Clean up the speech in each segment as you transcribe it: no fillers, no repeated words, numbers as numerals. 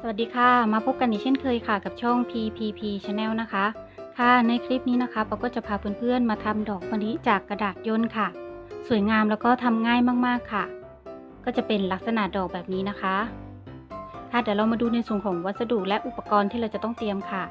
วัสดีค่ะมาพบกันอีกเช่นเคยค่ะกับช่อง PPP Channel นะคะค่ะในคลิปนี้นะคะปาก็จะพาเพื่อนๆมาทำดอกมะลิจากกระดาษย่นค่ะสวยงามแล้วก็ทำง่ายมากๆค่ะก็จะเป็นลักษณะดอกแบบนี้นะคะค่ะเดี๋ยวเรามาดูในส่วนของวัสดุและอุปกรณ์ที่เราจะต้องเตรียมค่ะ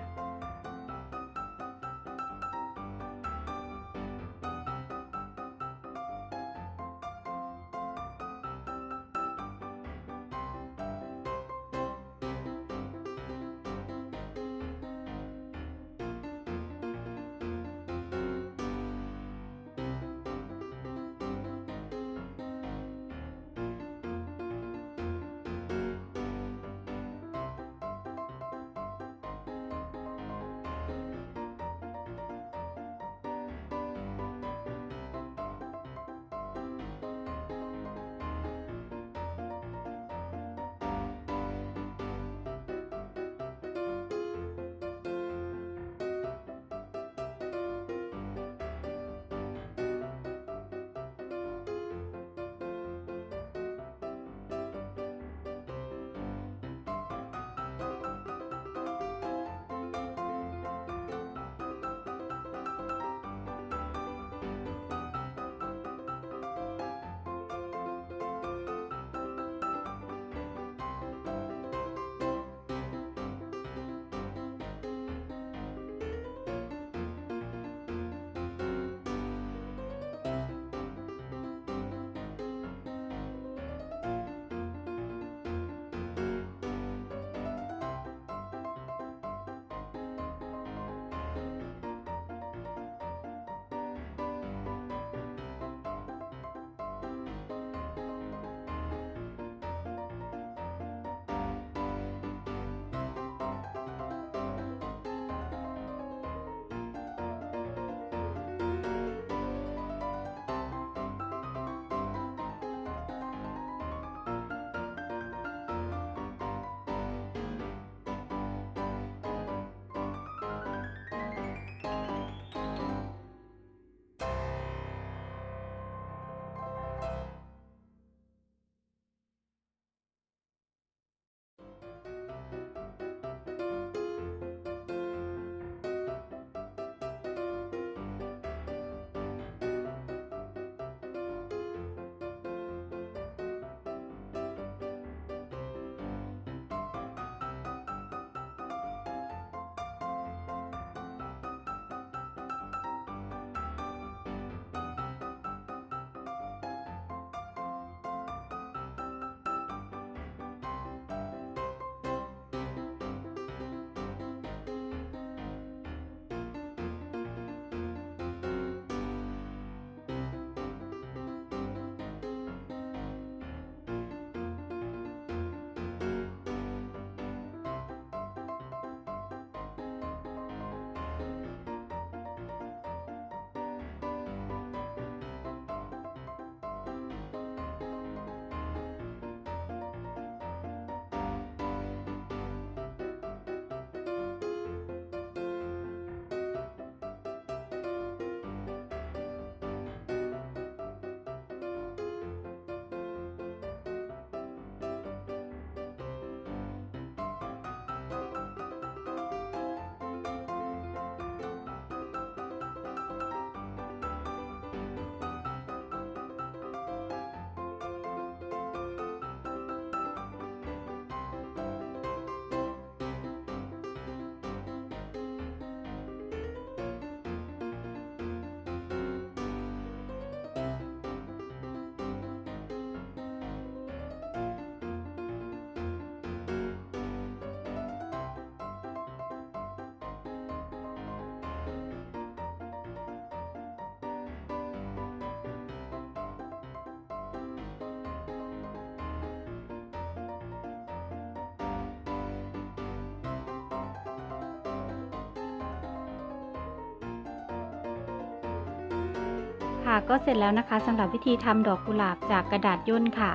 ค่ะก็เสร็จแล้วนะคะสำหรับวิธีทำดอกกุหลาบจากกระดาษย่นค่ะ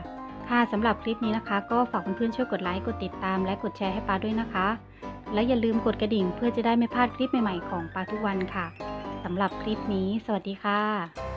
ค่ะสำหรับคลิปนี้นะคะก็ฝากเพื่อนๆช่วยกดไลค์กดติดตามและกดแชร์ให้ปาด้วยนะคะและอย่าลืมกดกระดิ่งเพื่อจะได้ไม่พลาดคลิปใหม่ๆของปาทุกวันค่ะสำหรับคลิปนี้สวัสดีค่ะ